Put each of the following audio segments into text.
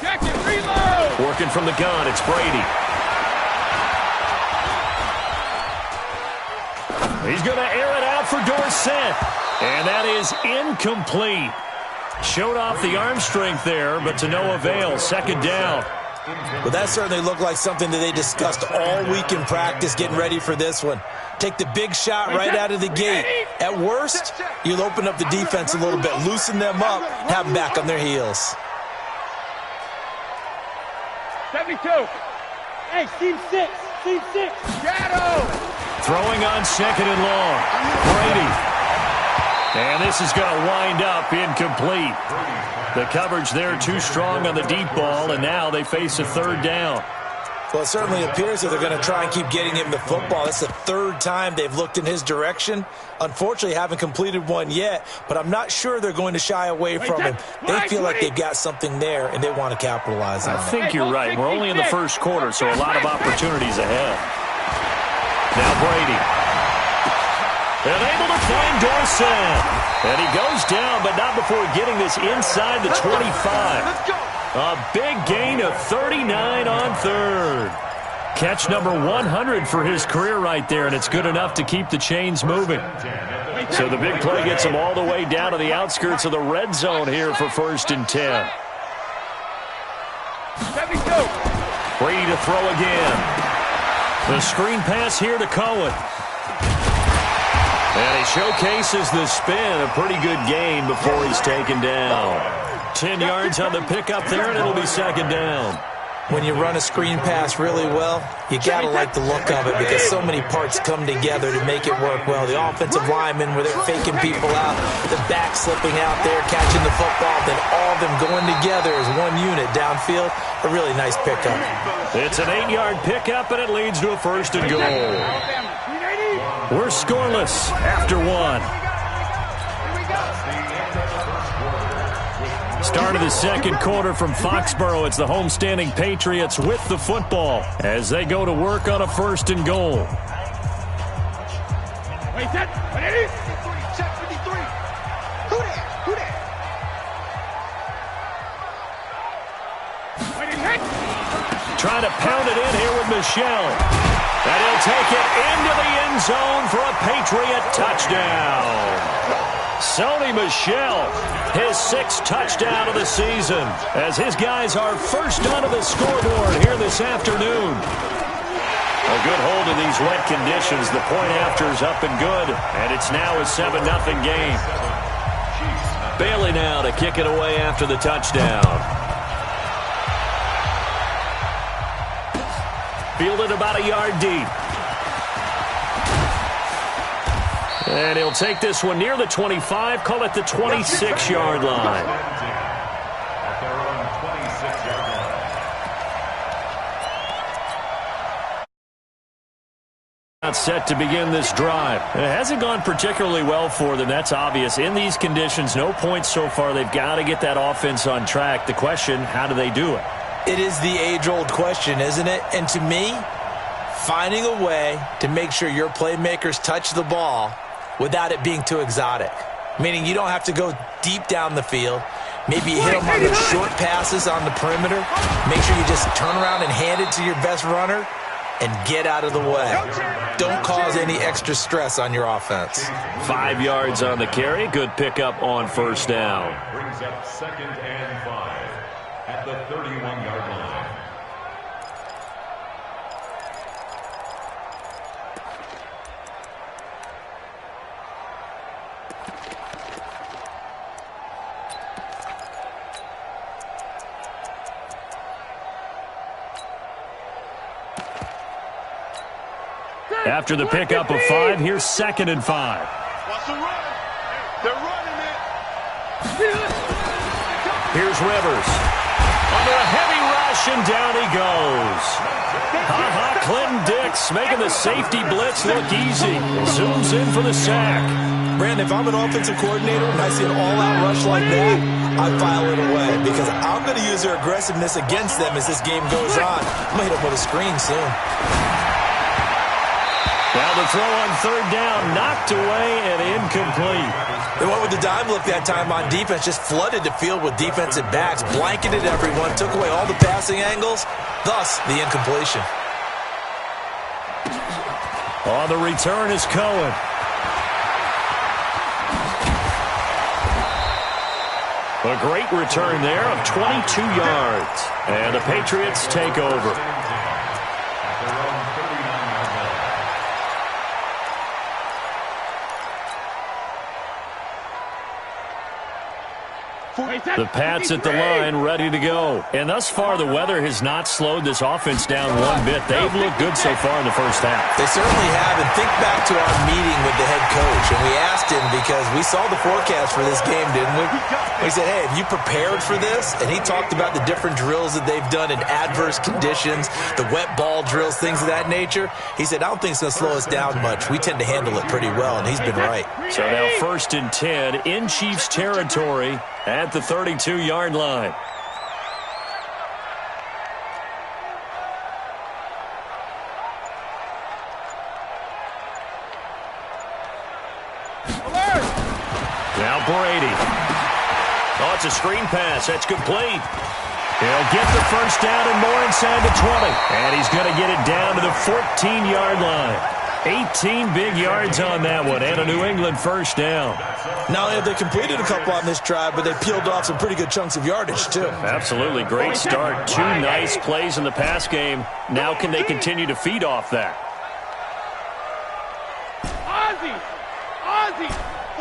Check it, reload. Working from the gun, it's Brady. He's going to air it out for Dorsett. And that is incomplete. Showed off the arm strength there, but to no avail. Second down. Well, that certainly looked like something that they discussed all week in practice getting ready for this one. Take the big shot right out of the gate. At worst, you'll open up the defense a little bit, loosen them up, have them back on their heels. 72. Hey, team 6. Team 6. Shadow. Throwing on second and long. Brady. And this is going to wind up incomplete. The coverage there too strong on the deep ball, and now they face a third down. Well, it certainly appears that they're going to try and keep getting him the football. That's the third time they've looked in his direction. Unfortunately, haven't completed one yet, but I'm not sure they're going to shy away from him. They feel like they've got something there, and they want to capitalize on it. I think you're right. We're only in the first quarter, so a lot of opportunities ahead. Now Brady. And able to find Dorsett. And he goes down, but not before getting this inside the 25. A big gain of 39 on third. Catch number 100 for his career right there, and it's good enough to keep the chains moving. So the big play gets him all the way down to the outskirts of the red zone here for 1st and 10. 72. Brady to throw again. The screen pass here to Cohen. And he showcases the spin. A pretty good gain before he's taken down. 10 yards on the pickup there, and it'll be second down. When you run a screen pass really well, you got to like the look of it because so many parts come together to make it work well. The offensive linemen where they're faking people out, the back slipping out there, catching the football, then all of them going together as one unit downfield. A really nice pickup. It's an 8-yard pickup, and it leads to a 1st and goal. We're scoreless after one. Start of the second quarter from Foxborough. It's the homestanding Patriots with the football as they go to work on a 1st and goal. Wait, set. What it is? Check 53. Who that? Who that? Wait, it hit. Trying to pound it in here with Michelle. And he'll take it into the end zone for a Patriot touchdown. Sony Michel, his 6th touchdown of the season, as his guys are first onto the scoreboard here this afternoon. A good hold in these wet conditions. The point after is up and good, and it's now a 7-0 game. Bailey now to kick it away after the touchdown. Fielded about a yard deep. And he'll take this one near the 25, call it the 26-yard line. Not set to begin this drive. It hasn't gone particularly well for them, that's obvious. In these conditions, no points so far. They've got to get that offense on track. The question, how do they do it? It is the age-old question, isn't it? And to me, finding a way to make sure your playmakers touch the ball without it being too exotic. Meaning you don't have to go deep down the field. Maybe you hit them on the short passes on the perimeter. Make sure you just turn around and hand it to your best runner and get out of the way. Don't cause any extra stress on your offense. 5 yards on the carry. Good pickup on 1st down. Brings up 2nd and 5. At the 31-yard line. After the pickup of 5, here's 2nd and 5. What's the run? They're running it. Here's Rivers. Under a heavy rush, and down he goes. Clinton Dix making the safety blitz look easy. Zooms in for the sack. Brandon, if I'm an offensive coordinator and I see an all-out rush like that, I file it away because I'm going to use their aggressiveness against them as this game goes on. I'm going to hit them with a screen soon. Now the throw on third down, knocked away and incomplete. They went with the dime look that time on defense, just flooded the field with defensive backs, blanketed everyone, took away all the passing angles, thus the incompletion. On the return is Cohen. A great return there of 22 yards. And the Patriots take over. The Pats at the line, ready to go. And thus far, the weather has not slowed this offense down one bit. They've looked good so far in the first half. They certainly have. And think back to our meeting with the head coach. And we asked him, because we saw the forecast for this game, didn't we? We said, hey, have you prepared for this? And he talked about the different drills that they've done in adverse conditions, the wet ball drills, things of that nature. He said, I don't think it's going to slow us down much. We tend to handle it pretty well, and he's been right. So now 1st and 10 in Chiefs territory at the 32-yard line. Now Brady. Oh, it's a screen pass. That's complete. He'll get the first down and more inside the 20. And he's going to get it down to the 14-yard line. 18 big yards on that one, and a New England first down. Not only have they completed a couple on this drive, but they peeled off some pretty good chunks of yardage, too. Absolutely. Great start. 2 nice plays in the pass game. Now can they continue to feed off that? Ozzy! Ozzy!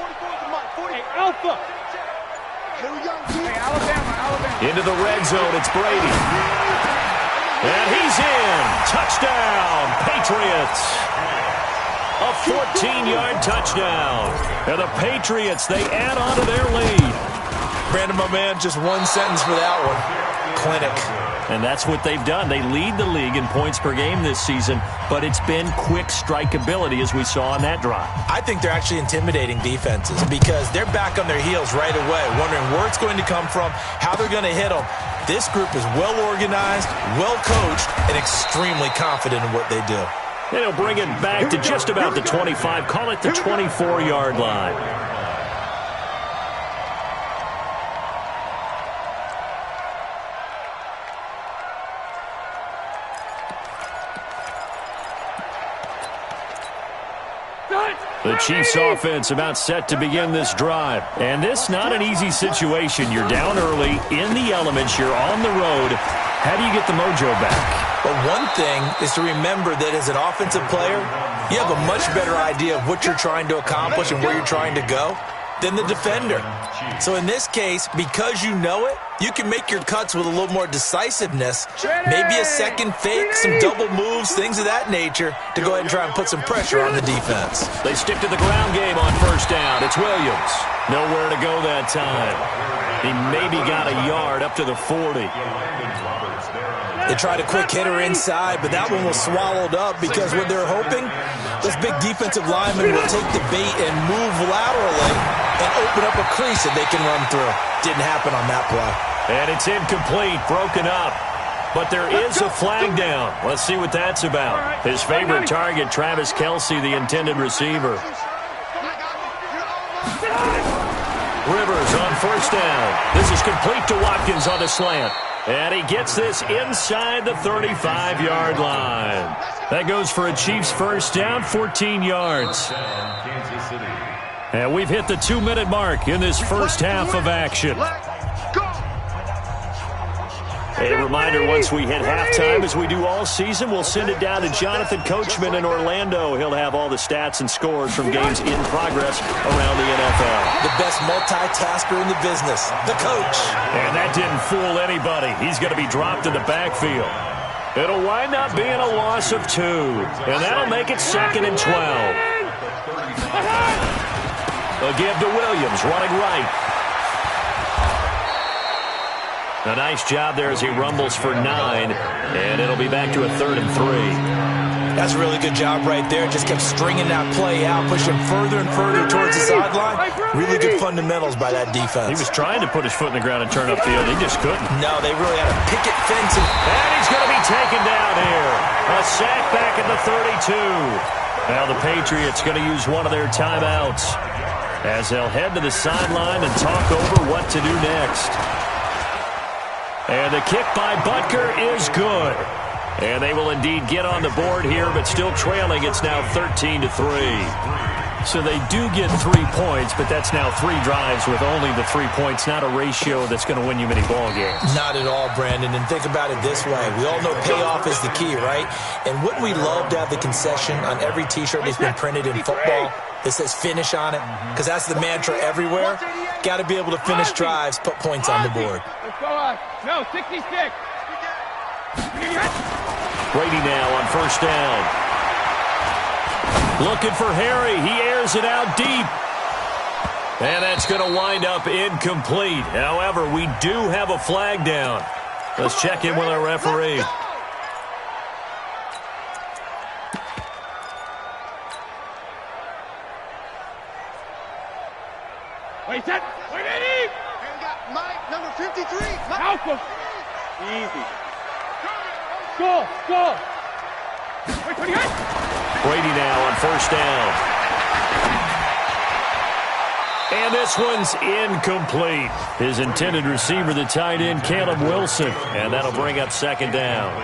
44 Hey, Alpha! Hey, Alabama. Into the red zone, it's Brady. And he's in. Touchdown, Patriots. A 14-yard touchdown. And the Patriots, they add on to their lead. Brandon, my man, just one sentence for that one. Clinic. And that's what they've done. They lead the league in points per game this season, but it's been quick strikeability as we saw on that drive. I think they're actually intimidating defenses because they're back on their heels right away, wondering where it's going to come from, how they're going to hit them. This group is well organized, well coached, and extremely confident in what they do. And he'll bring it back to just about the 25, call it the 24-yard line. The Chiefs offense about set to begin this drive. And this not an easy situation. You're down early, in the elements, you're on the road. How do you get the mojo back? But one thing is to remember that as an offensive player, you have a much better idea of what you're trying to accomplish and where you're trying to go than the defender. So in this case, because you know it, you can make your cuts with a little more decisiveness, maybe a second fake, some double moves, things of that nature, to go ahead and try and put some pressure on the defense. They stick to the ground game on first down. It's Williams. Nowhere to go that time. He maybe got a yard up to the 40. They tried a quick hitter inside, but that one was swallowed up because what they're hoping, this big defensive lineman will take the bait and move laterally and open up a crease that they can run through. Didn't happen on that play. And it's incomplete, broken up. But there is a flag down. Let's see what that's about. His favorite target, Travis Kelce, the intended receiver. Rivers on first down. This is complete to Watkins on the slant. And he gets this inside the 35-yard line. That goes for a Chiefs first down, 14 yards. And we've hit the 2-minute mark in this first half of action. A reminder, once we hit halftime, as we do all season, we'll send it down to Jonathan Coachman in Orlando. He'll have all the stats and scores from games in progress around the NFL. The best multitasker in the business, the coach. And that didn't fool anybody. He's going to be dropped in the backfield. It'll wind up being a loss of 2. And that'll make it 2nd and 12. They'll give to Williams, running right. A nice job there as he rumbles for 9, and it'll be back to a 3rd and 3. That's a really good job right there. Just kept stringing that play out, pushing further and further towards the sideline. Really good fundamentals by that defense. He was trying to put his foot in the ground and turn upfield. He just couldn't. No, they really had a picket fence. And he's going to be taken down here. A sack back at the 32. Now the Patriots going to use one of their timeouts as they'll head to the sideline and talk over what to do next. And the kick by Butker is good. And they will indeed get on the board here, but still trailing. It's now 13-3. So they do get 3 points, but that's now 3 drives with only the 3 points, not a ratio that's going to win you many ball games. Not at all, Brandon. And think about it this way. We all know payoff is the key, right? And wouldn't we love to have the concession on every T-shirt that's been printed in football that says finish on it? Because that's the mantra everywhere. Got to be able to finish drives, put points on the board. Let's go, no, 66. Brady now on first down. Looking for Harry. He airs it out deep. And that's going to wind up incomplete. However, we do have a flag down. Let's check in with our referee. Wait, set. Wait, Eddie. And we got Mike, number 53. Alpha. Easy. Go, go. Wait, 28. Brady now on first down. And this one's incomplete. His intended receiver, the tight end, Caleb Wilson. And that'll bring up second down.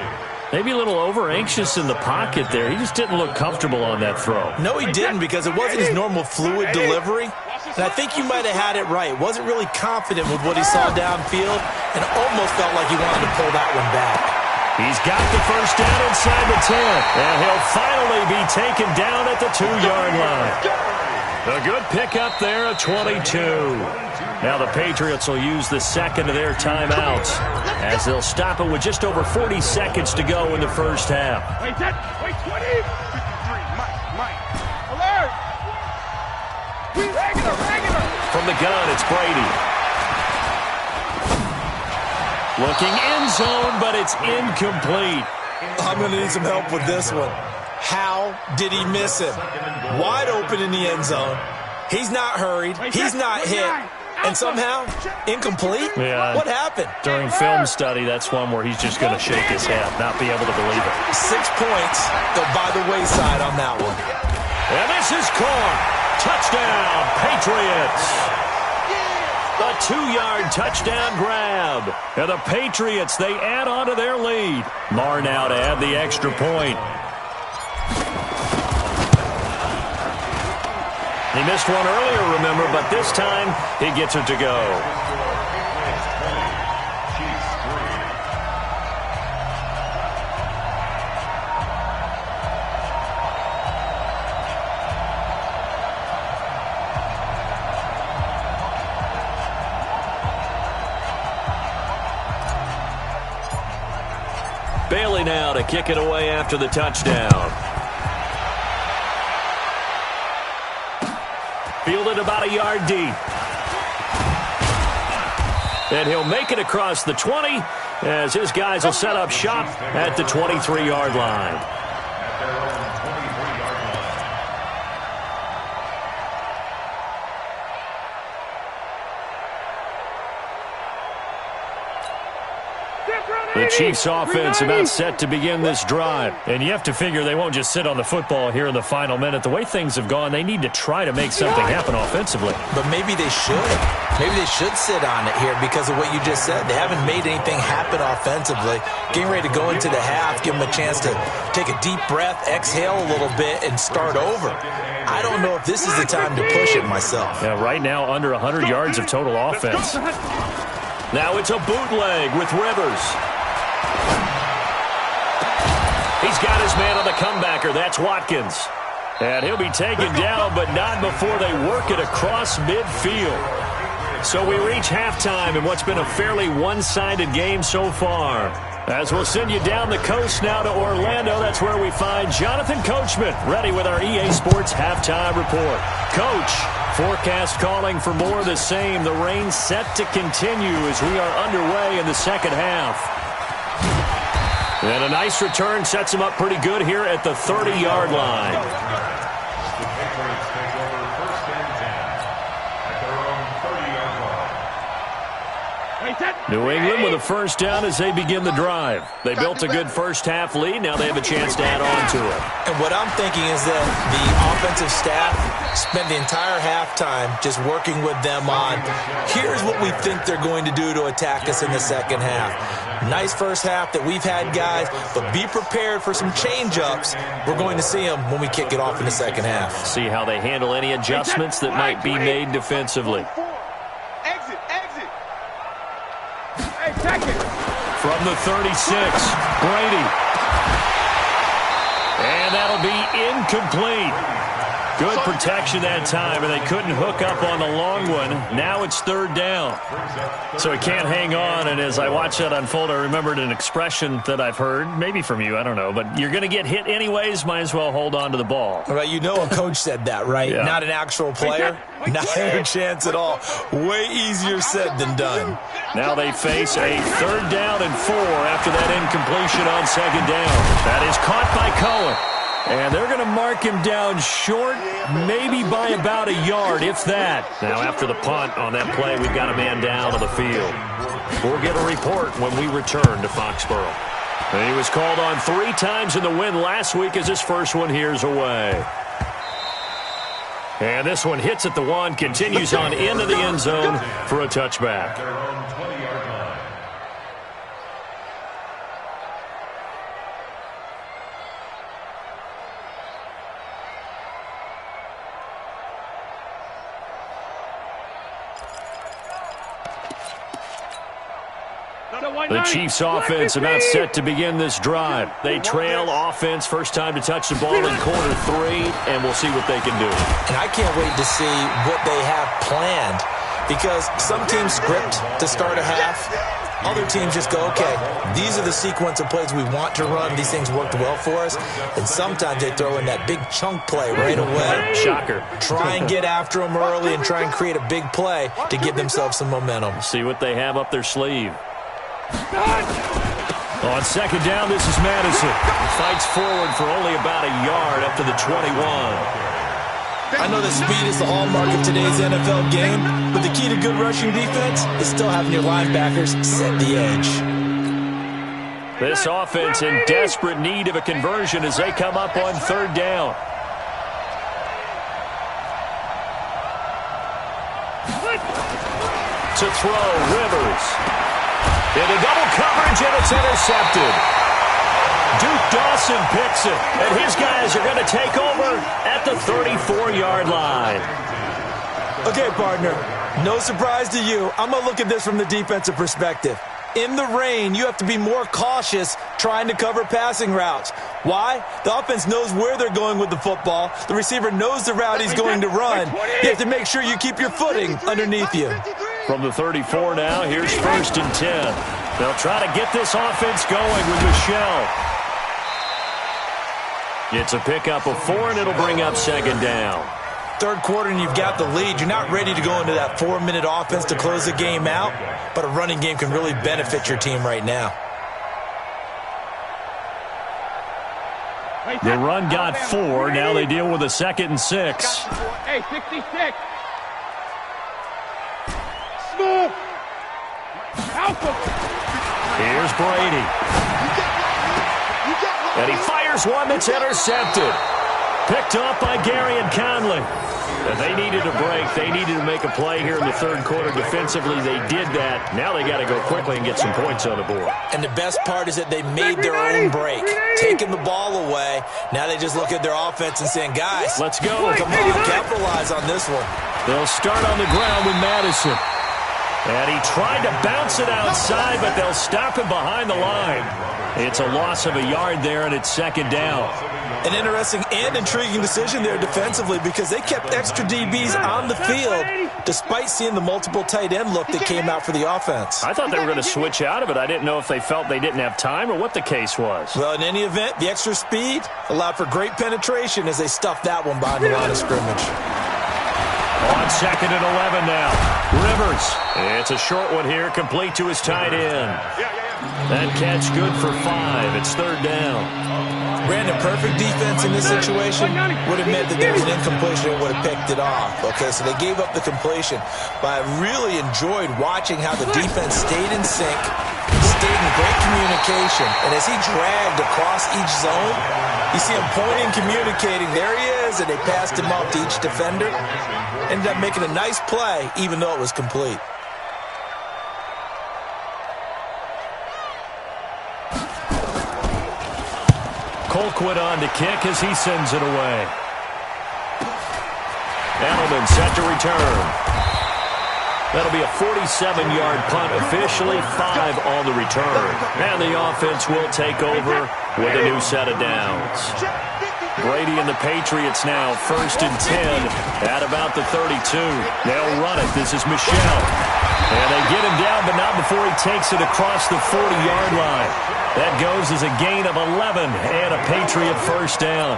Maybe a little over-anxious in the pocket there. He just didn't look comfortable on that throw. No, he didn't, because it wasn't his normal fluid delivery. And I think you might have had it right. Wasn't really confident with what he saw downfield and almost felt like he wanted to pull that one back. He's got the first down inside the 10. And he'll finally be taken down at the 2-yard line. A good pickup there at 22. Now the Patriots will use the second of their timeouts as they'll stop it with just over 40 seconds to go in the first half. Wait, set. Wait, 20. 53. Mike. Alert. Regular. From the gun, it's Brady. Looking end zone, but it's incomplete. I'm going to need some help with this one. How did he miss him? Wide open in the end zone. He's not hurried. He's not hit. And somehow, incomplete? Yeah. What happened? During film study, that's one where he's just going to shake his head, not be able to believe it. 6 points go by the wayside on that one. And this is caught. Touchdown, Patriots. A 2-yard touchdown grab. And the Patriots, they add on to their lead. Marr now to add the extra point. He missed one earlier, remember, but this time he gets it to go. Bailey now to kick it away after the touchdown. Fielded about a yard deep. And he'll make it across the 20 as his guys will set up shop at the 23-yard line. The Chiefs offense about set to begin this drive. And you have to figure they won't just sit on the football here in the final minute. The way things have gone, they need to try to make something happen offensively. But maybe they should. Maybe they should sit on it here because of what you just said. They haven't made anything happen offensively. Getting ready to go into the half, give them a chance to take a deep breath, exhale a little bit, and start over. I don't know if this is the time to push it myself. Yeah, right now under 100 yards of total offense. Now it's a bootleg with Rivers. He's got his man on the comebacker. That's Watkins. And he'll be taken down, but not before they work it across midfield. So we reach halftime in what's been a fairly one-sided game so far. As we'll send you down the coast now to Orlando, that's where we find Jonathan Coachman ready with our EA Sports Halftime Report. Coach, forecast calling for more of the same. The rain set to continue as we are underway in the second half. And a nice return sets him up pretty good here at the 30-yard line. The Patriots take over first and 10 at their own 30-yard line. Wait, set. New England with a first down as they begin the drive. They built a good first-half lead. Now they have a chance to add on to it. And what I'm thinking is that the offensive staff spent the entire halftime just working with them on, here's what we think they're going to do to attack us in the second half. Nice first half that we've had, guys, but be prepared for some change-ups. We're going to see them when we kick it off in the second half. See how they handle any adjustments that might be made defensively. From the 36, Brady. And that'll be incomplete. Good protection that time, and they couldn't hook up on the long one. Now it's third down. So he can't hang on, and as I watch that unfold, I remembered an expression that I've heard, maybe from you, I don't know, but you're going to get hit anyways, might as well hold on to the ball. Right, you know a coach said that, right? Yeah. Not an actual player. Not a chance at all. Way easier said than done. Now they face a third down and 4 after that incompletion on second down. That is caught by Cohen. And they're going to mark him down short, maybe by about a yard, if that. Now, after the punt on that play, we've got a man down on the field. We'll get a report when we return to Foxborough. And he was called on 3 times in the win last week as his first one here's away. And this one hits at the 1, continues on into the end zone for a touchback. The Chiefs offense about set to begin this drive. They trail offense, first time to touch the ball in quarter 3, and we'll see what they can do. And I can't wait to see what they have planned, because some teams script to start a half. Other teams just go, okay, these are the sequence of plays we want to run. These things worked well for us. And sometimes they throw in that big chunk play right away. Shocker. Try and get after them early and try and create a big play to give themselves some momentum. See what they have up their sleeve. On second down, this is Madison. Fights forward for only about a yard up to the 21. I know that speed is the hallmark of today's NFL game, but the key to good rushing defense is still having your linebackers set the edge. This offense in desperate need of a conversion as they come up on third down. To throw, Rivers. Into double coverage, and it's intercepted. Duke Dawson picks it, and his guys are going to take over at the 34-yard line. Okay, partner, no surprise to you. I'm going to look at this from the defensive perspective. In the rain, you have to be more cautious trying to cover passing routes. Why? The offense knows where they're going with the football. The receiver knows the route he's going to run. You have to make sure you keep your footing underneath you. From the 34 now, here's first and 10. They'll try to get this offense going with Michelle. It's a pickup of 4, and it'll bring up second down. Third quarter and you've got the lead. You're not ready to go into that 4-minute offense to close the game out, but a running game can really benefit your team right now. The run got 4. Now they deal with a 2nd and 6. Hey, 66. Smooth. Here's Brady. And he fires one that's intercepted. Picked off by Gary and Conley. And they needed a break. They needed to make a play here in the third quarter defensively. They did that. Now they got to go quickly and get some points on the board. And the best part is that they made their own break, taking the ball away. Now they just look at their offense and saying, guys, let's go. Come on, capitalize on this one. They'll start on the ground with Madison. And he tried to bounce it outside, but they'll stop him behind the line. It's a loss of a yard there, and it's second down. An interesting and intriguing decision there defensively, because they kept extra DBs on the field despite seeing the multiple tight end look that came out for the offense. I thought they were going to switch out of it. I didn't know if they felt they didn't have time or what the case was. Well, in any event, the extra speed allowed for great penetration as they stuffed that one behind the line of scrimmage. On second and 11 now. Rivers. It's a short one here, complete to his tight end. That catch good for 5. It's third down. Brandon, perfect defense in this situation would have meant that there was an incompletion and would have picked it off. Okay, so they gave up the completion. But I really enjoyed watching how the defense stayed in sync, stayed in great communication. And as he dragged across each zone, you see him pointing, communicating. There he is, and they passed him off to each defender. Ended up making a nice play, even though it was complete. Colquitt on to kick as he sends it away. Edelman set to return. That'll be a 47-yard punt, officially 5 on the return. And the offense will take over with a new set of downs. Brady and the Patriots now, 1st and 10 at about the 32. They'll run it. This is Michel. And they get him down, but not before he takes it across the 40-yard line. That goes as a gain of 11 and a Patriot first down.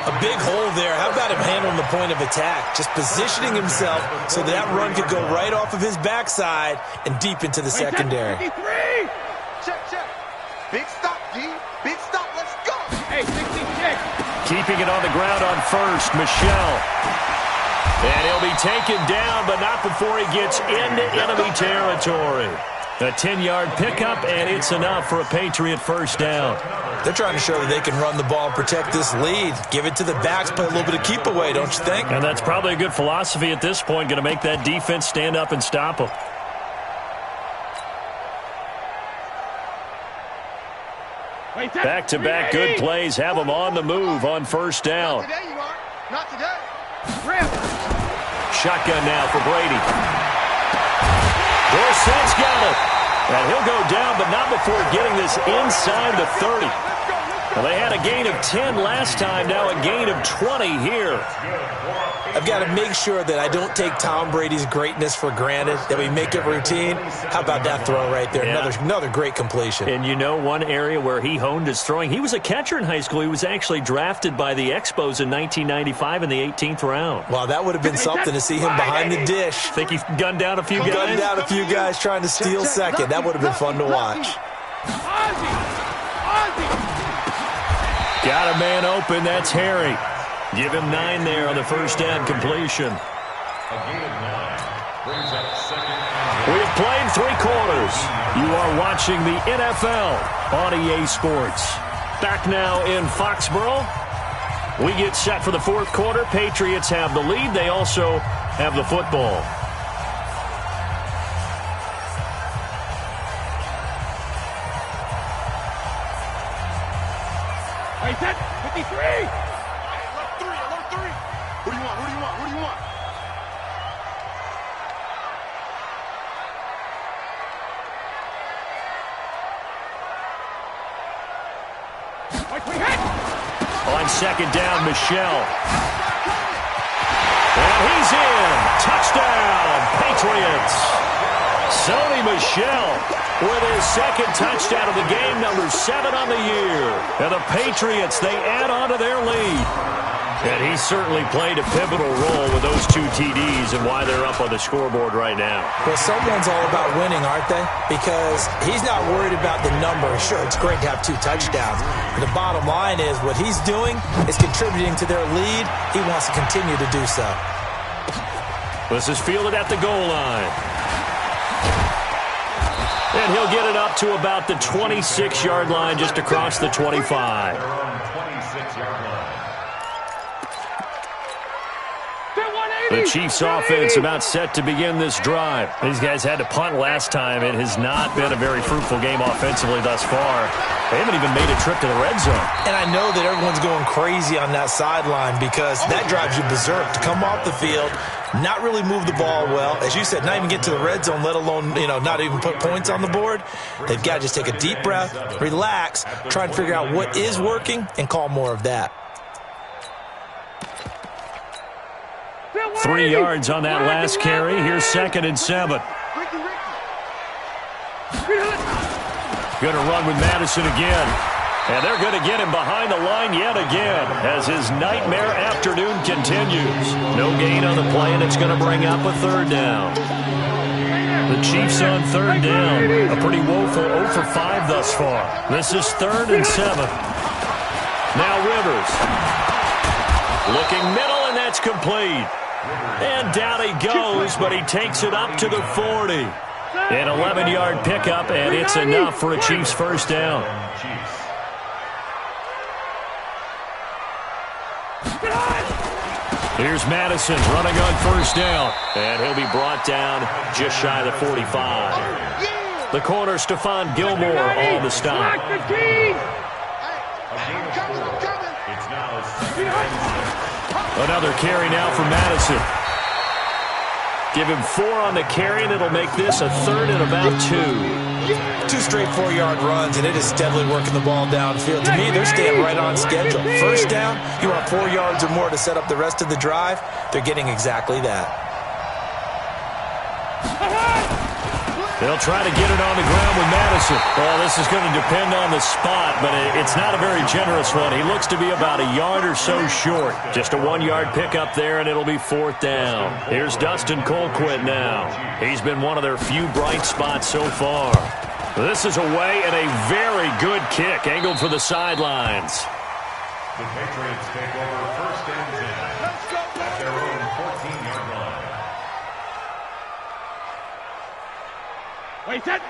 A big hole there. How about him handling the point of attack? Just positioning himself so that run could go right off of his backside and deep into the secondary. Check, check. Big stop, D. Big stop. Let's go. Hey, 16, check. Keeping it on the ground on first, Michel. And he'll be taken down, but not before he gets into enemy territory. A 10-yard pickup, and it's enough for a Patriot first down. They're trying to show that they can run the ball and protect this lead. Give it to the backs, play a little bit of keep away, don't you think? And that's probably a good philosophy at this point, going to make that defense stand up and stop them. Back-to-back good plays have them on the move on first down. Not today, you are. Not today. Shotgun now for Brady. Dorsett's got it. And he'll go down, but not before getting this inside the 30. Well, they had a gain of 10 last time, now a gain of 20 here. I've got to make sure that I don't take Tom Brady's greatness for granted, that we make it routine. How about that throw right there? Yeah. Another great completion. And you know one area where he honed his throwing? He was a catcher in high school. He was actually drafted by the Expos in 1995 in the 18th round. Wow, that would have been something to see him behind the dish. Think he gunned down a few guys? Gunned down a few guys trying to steal second. That would have been fun to watch. Got a man open. That's Harry. Give him 9 there on the first down completion. A gain of 9 brings up second. We have played 3 quarters. You are watching the NFL on EA Sports. Back now in Foxborough. We get set for the 4th quarter. Patriots have the lead. They also have the football. Wait, set. 53. Alert 3. Alert 3. Who do you want? Who do you want? Who do you want? On second down, Michel. And he's in. Touchdown, Patriots. Sony Michel with his second touchdown of the game, number 7 on the year. And the Patriots, they add on to their lead. And he certainly played a pivotal role with those 2 TDs and why they're up on the scoreboard right now. Well, someone's all about winning, aren't they? Because he's not worried about the number. Sure, it's great to have 2 touchdowns. But the bottom line is what he's doing is contributing to their lead. He wants to continue to do so. This is fielded at the goal line. And he'll get it up to about the 26-yard line, just across the 25. 26-yard line. The Chiefs offense about set to begin this drive. These guys had to punt last time. It has not been a very fruitful game offensively thus far. They haven't even made a trip to the red zone. And I know that everyone's going crazy on that sideline because that drives you berserk to come off the field, not really move the ball well. As you said, not even get to the red zone, let alone, not even put points on the board. They've got to just take a deep breath, relax, try and figure out what is working, and call more of that. 3 yards on that last carry. Here's 2nd and 7. Going to run with Madison again. And they're going to get him behind the line yet again as his nightmare afternoon continues. No gain on the play, and it's going to bring up a 3rd down. The Chiefs on third down. A pretty woeful 0 for 5 thus far. This is 3rd and 7. Now Rivers. Looking middle, and that's complete. And down he goes, but he takes it up to the 40. An 11-yard pickup, and it's enough for a Chiefs first down. Here's Madison running on first down, and he'll be brought down just shy of the 45. The corner, Stephon Gilmore, on the stop. Another carry now for Madison. Give him 4 on the carry, and it'll make this a 3rd and about 2. 2 straight 4-yard runs, and it is steadily working the ball downfield. To me, they're staying right on schedule. First down, you want 4 yards or more to set up the rest of the drive. They're getting exactly that. They'll try to get it on the ground with Madison. Well, this is going to depend on the spot, but it's not a very generous one. He looks to be about a yard or so short. Just a 1-yard pickup there, and it'll be 4th down. Here's Dustin Colquitt now. He's been one of their few bright spots so far. This is away, and a very good kick, angled for the sidelines. The Patriots take over 1st and 10 at their own 14-yard line.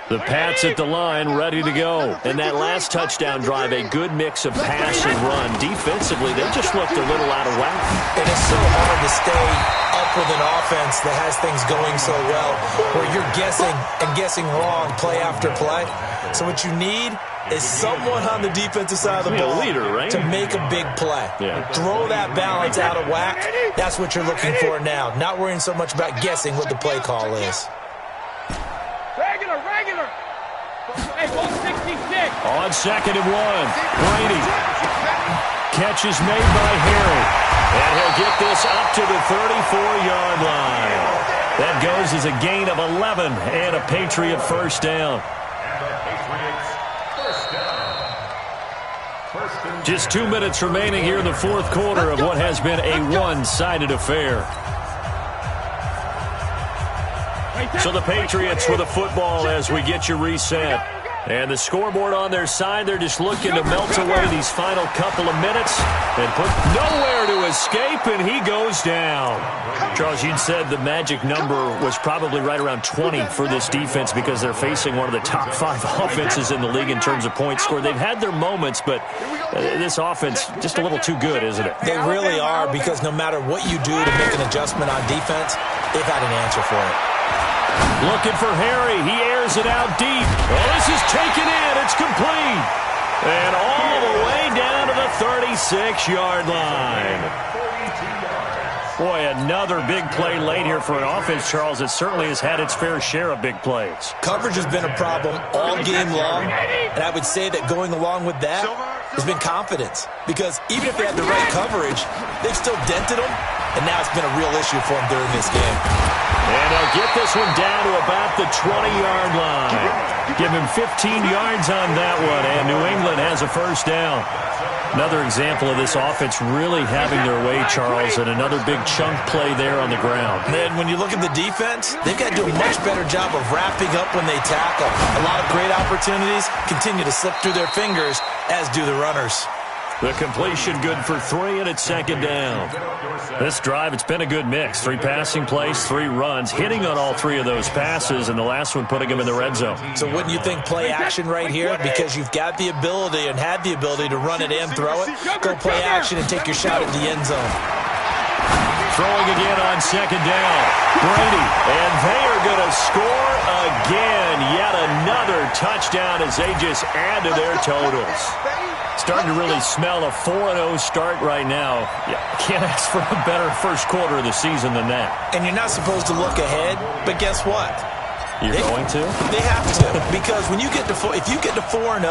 The Pats at the line, ready to go. And that last touchdown drive, a good mix of pass and run. Defensively, they just looked a little out of whack. And it's so hard to stay up with an offense that has things going so well, where you're guessing and guessing wrong play after play. So what you need is someone on the defensive side of the ball to make a big play. Throw that balance out of whack. That's what you're looking for now. Not worrying so much about guessing what the play call is. Regular. Hey, ball 66. On 2nd and 1, Brady. Catch is made by Harry. And he'll get this up to the 34-yard line. That goes as a gain of 11 and a Patriot first down. Just 2 minutes remaining here in the 4th quarter of what has been a one-sided affair. So the Patriots with a football as we get you reset. And the scoreboard on their side, they're just looking to melt away these final couple of minutes and put nowhere to escape, and he goes down. Charles, you said the magic number was probably right around 20 for this defense because they're facing one of the top 5 offenses in the league in terms of points scored. They've had their moments, but this offense just a little too good, isn't it? They really are, because no matter what you do to make an adjustment on defense, they've had an answer for it. Looking for Harry. He airs it out deep. Well, this is taken in. It's complete. And all the way down to the 36-yard line. Boy, another big play late here for an offense, Charles. It certainly has had its fair share of big plays. Coverage has been a problem all game long, and I would say that going along with that has been confidence. Because even if they had the right coverage, they've still dented them, and now it's been a real issue for them during this game. And they'll get this one down to about the 20-yard line. Give him 15 yards on that one, and New England has a first down. Another example of this offense really having their way, Charles, and another big chunk play there on the ground. And when you look at the defense, they've got to do a much better job of wrapping up when they tackle. A lot of great opportunities continue to slip through their fingers, as do the runners. The completion good for 3, and it's 2nd down. This drive, it's been a good mix. 3 passing plays, 3 runs, hitting on all 3 of those passes, and the last one putting them in the red zone. So wouldn't you think play action right here? Because you've got the ability and had the ability to run it and throw it. Go play action and take your shot at the end zone. Throwing again on 2nd down. Brady, and they are going to score again. Yet another touchdown as they just add to their totals. Starting to really smell a 4-0 start right now. Yeah, can't ask for a better first quarter of the season than that. And you're not supposed to look ahead, but guess what? You're going to? They have to, because when you get to if you get to 4-0,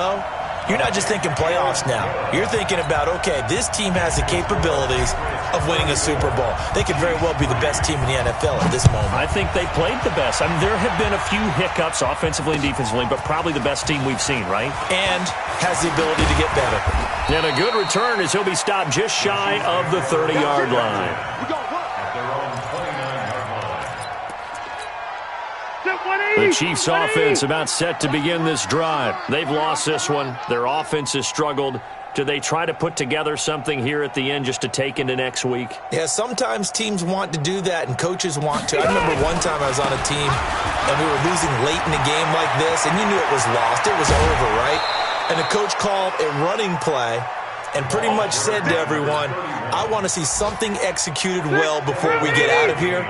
you're not just thinking playoffs now. You're thinking about, okay, this team has the capabilities of winning a Super Bowl. They could very well be the best team in the NFL at this moment. I think they played the best. I mean, there have been a few hiccups offensively and defensively, but probably the best team we've seen, right? And has the ability to get better. And a good return as he'll be stopped just shy of the 30-yard line. The Chiefs' offense about set to begin this drive. They've lost this one. Their offense has struggled. Do they try to put together something here at the end just to take into next week? Yeah, sometimes teams want to do that and coaches want to. I remember one time I was on a team and we were losing late in a game like this, and you knew it was lost. It was over, right? And the coach called a running play and pretty much said to everyone, I want to see something executed well before we get out of here.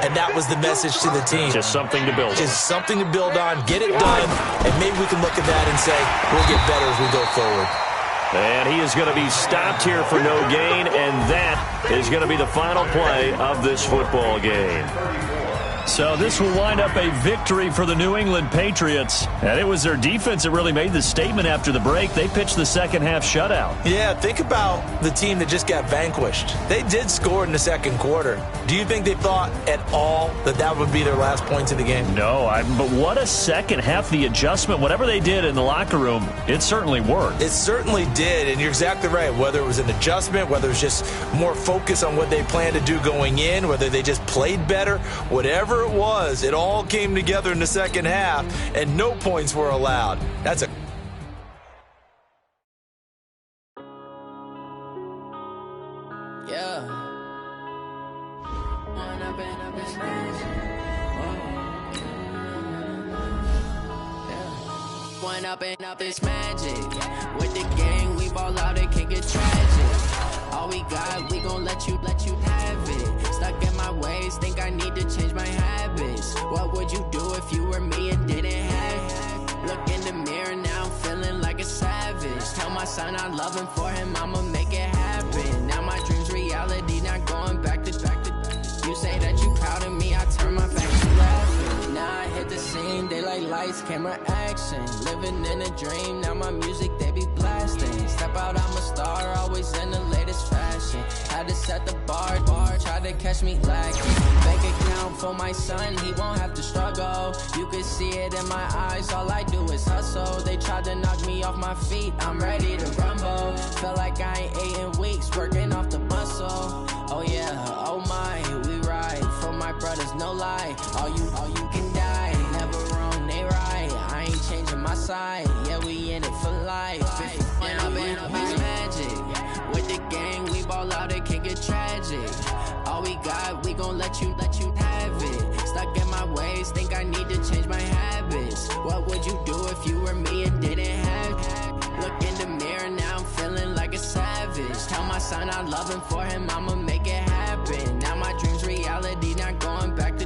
And that was the message to the team. Just something to build on. Just something to build on, get it done, and maybe we can look at that and say, we'll get better as we go forward. And he is going to be stopped here for no gain, and that is going to be the final play of this football game. So this will wind up a victory for the New England Patriots. And it was their defense that really made the statement after the break. They pitched the second-half shutout. Yeah, think about the team that just got vanquished. They did score in the second quarter. Do you think they thought at all that that would be their last points of the game? No, but what a second half. The adjustment, whatever they did in the locker room, it certainly worked. It certainly did, and you're exactly right. Whether it was an adjustment, whether it was just more focus on what they planned to do going in, whether they just played better, whatever it was, it all came together in the second half, and no points were allowed. That's a up this magic. With the gang, we ball out, it can get tragic. All we got, we gon' let you have it. Stuck in my ways, think I need to change my habits. What would you do if you were me and didn't have it? Look in the mirror, now I'm feeling like a savage. Tell my son I love him, for him I'ma make it happen. Now my dream's reality, not going back to. You say that you proud of me, I turn my back to laughing. Now I hit the scene, they like lights, camera, action. Living in a dream, now my music, they be blasting. Step out, I'm a star, always in the latest fashion. Had to set the bar, try to catch me lacking. Bank account for my son, he won't have to struggle. You can see it in my eyes, all I do is hustle. They tried to knock me off my feet, I'm ready to rumble. Felt like I ain't ate in weeks, working off the muscle. Oh yeah, oh my, we ride for my brothers, no lie. All you can die, never wrong, they right. I ain't changing my side, yeah, we in it for life. When I've been up is magic. With the gang, we ball out, it can get tragic. All we got, we gon' let you have it. Stuck in my ways, think I need to change my habits. What would you do if you were me and didn't have it? Look in the mirror, now I'm feeling like a savage. Tell my son I love him, for him I'ma make it happen. Now my dream's reality, not going back to.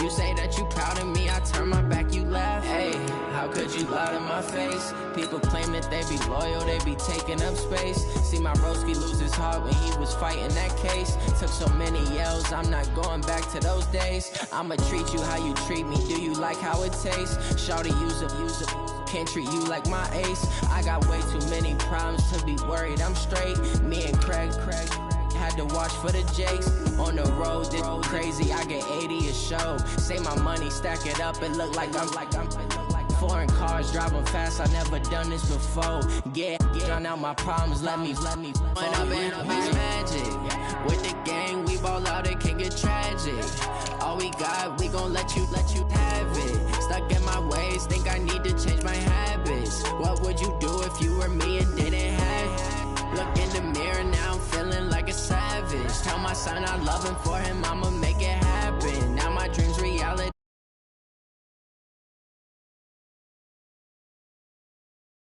You say that you proud of me, I turn my back, you laugh. Hey, how could you lie to my face? People claim that they be loyal, they be taking up space. See my broski lose his heart when he was fighting that case. Took so many yells, I'm not going back to those days. I'ma treat you how you treat me, do you like how it tastes? Shawty, use up, can't treat you like my ace. I got way too many problems to be worried, I'm straight. Me and Craig had to watch for the Jakes. On the road, did crazy, I get 80 a show. Say my money, stack it up, it look like I'm foreign cars, driving fast, I never done this before. Yeah, drown out my problems, let me. When I've been up is magic. With the gang, we ball out, it can get tragic. All we got, we gon' let you have it. Stuck in my ways, think I need to change my habits. What would you do if you were me and didn't have it? Look in the mirror, now I'm feeling like a savage. Tell my son I love him, for him